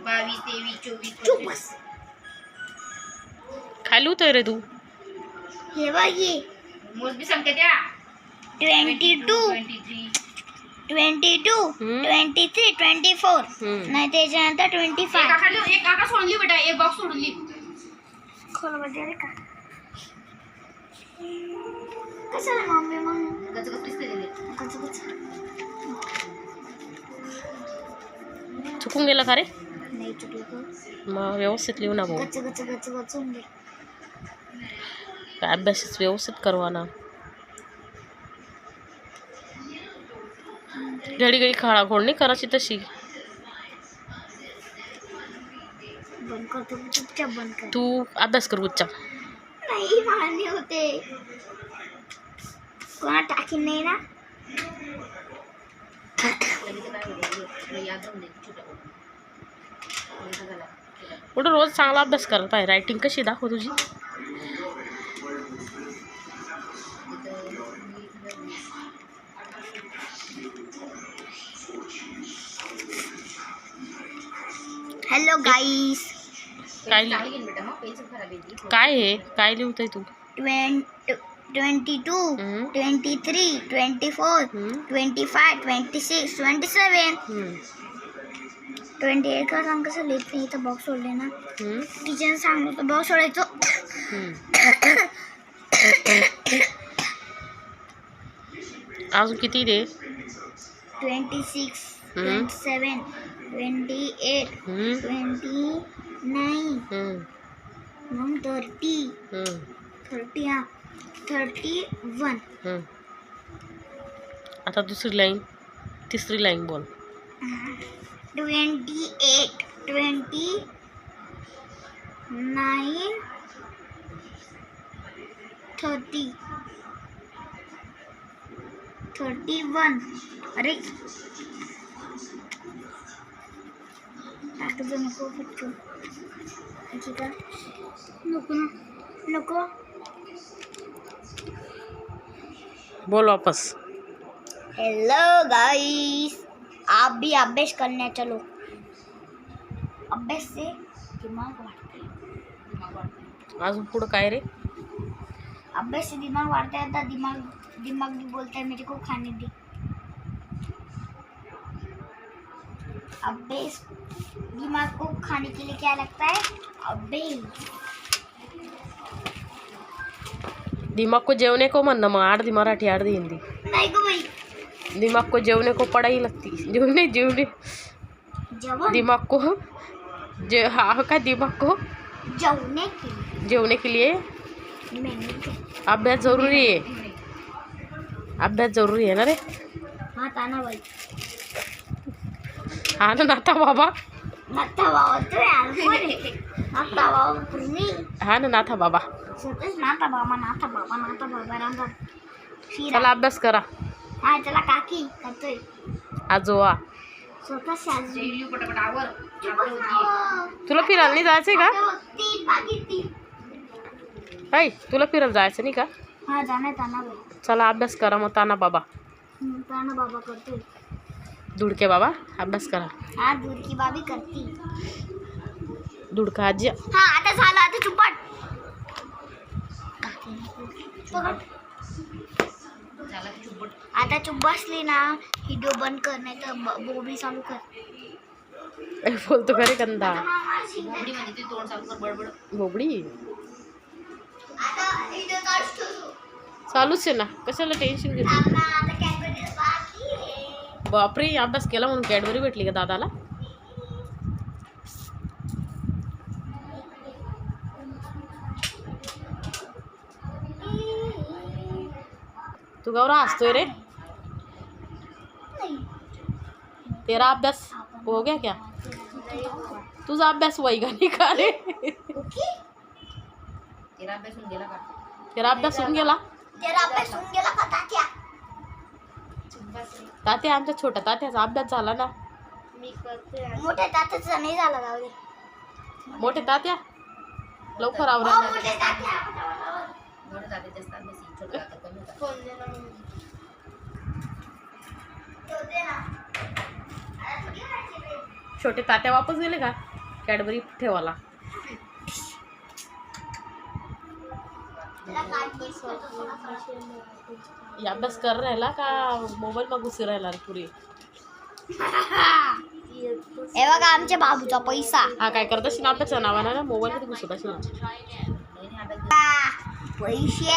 22 23 24 चुप बस. खाली उतर रे तू. हे बघ ये मोजबी संख्या द्या. 22 22 23 24 नाही त्याच्यानंतर 25. एक आका सोडून ली बेटा, एक बॉक्स सोडून ली. खोलमध्ये रे का कशाला मम्मी मग गचगच दिसते गेले. चुकून गेलं का रे. नाही चुकलं मग व्यवस्थित लिहू ना भाऊ. गच गच गच गच होऊन गेलं. अभ्यास व्यवस्थित करवा ना. घडी घडी खाळाखोड नाही करायची तशी. बंद करतो चुपचाप बंद कर. तू अभ्यास कर उच्चा. नाही मारणे होते कोणा टाकीन नाही ना. कुठं रोज चांगला अभ्यास करायला पाहिजे. रायटिंग कशी दाखव तुझी. हॅलो गाईस. काय बेटा मग पेन्सिल खराब आहे. काय आहे काय लिहतोय तू. 22 23 24 25 26 27 28 का सांग कसं लिहित नाही. इथं बॉक्स सोडले ना टीचर सांगतो बॉक्स सोडायचो. अजून किती रे. 26 27 28 29 मग 30 30 31. आता दुसरी लाईन तिसरी लाईन बोल. 28 29 30 31. अरे टाकतो नको पटकन. ठीक आहे नको ना नको. बोल वापस. हेलो गाइस आप भी अभ्यास करने चलो. अभ्यास से दिमाग बढ़ता है. अजून पुढं काय रे. अभ्यास से दिमाग बढ़ता है. तो दिमाग भी बोलता है मेरे को खाने दे. अभ्यास दिमाग को खाने के लिए क्या लगता है. अभ्यास दिमाग को जेवने को म्हणणं मग अर्धी मराठी अर्धी हिंदी. नहीं गो भाई. दिमाग को जेवने को पढ़ाई लगती. जेवने जवन दिमाग को हाँ का दिमाग को जवने के लिए जेवने के लिए मैंने अभ्यास जरूरी है. अभ्यास जरूरी है ना रे. हाँ ताना भाई. हा ना नाथा बाबा. नाथा बाबा तो यार बोले नाथा बाबा तुम्ही. हा ना नाथा बाबा. स्वतःच नाथा बाबा रामराम. चला अभ्यास करा. हा त्याला काकी करतोय आजोबा. स्वतःच आजी. जेवली पटापट आवर. तुला फिरायला नाही जायचंय का. तीन बाकी 3. हाय तुला फिरायला जायचं नाही का. हा जाणार ताना भाई. चला अभ्यास करा मग. ताना बाबा ताना बाबा करतोय. धुडके बाबा अभ्यास करा. हा दूर की बाबी करती. धुडका आजी. हा आता झालं. आता चुपट. आता चुप बसली ना. व्हिडिओ बंद कर नाही तर बोबी चालू कर. बोलतो का रे कंदा. बोबडी म्हणजे ते तोंड चालू कर बडबड. बोबडी आता व्हिडिओ काढतो. चालूच आहे ना. कशाला टेन्शन घेतो. आता कॅमेरा बाकी आहे. बापरे अभ्यास केला म्हणून कॅडबरी भेटली का दादाला. तू गौरा हसतोय रे. तेरा अभ्यास हो गया क्या. तुझा अभ्यास वैज्ञानिक का रे. तेरा अभ्यास होऊन गेला का. तेरा अभ्यास होऊन गेला. तेरा अभ्यास होऊन गेला का तात्या. तात्या आमच्या छोट्या तात्याचा अभ्यास झाला ना. मी करते. मोठ्या तात्याचा नाही झाला गाव दे. मोठे तात्या लवकर आवरा. मोठे तात्या मोठे जाते जास्त अभ्यास छोटा जाता कमी होता. फोन दे ना मग. तो दे ना. छोटे तात्या वापस गेले का. कॅडबरी ठेवाला. ये अभ्यास कर राहिला का मोबाईल मग घुसी राहिला रे पुरी. हे बघा आमच्या बाबूचा पैसा. हा काय करत असेल अभ्यासाच्या नावानं ना मोबाईल मध्ये घुसत असेल. पैसे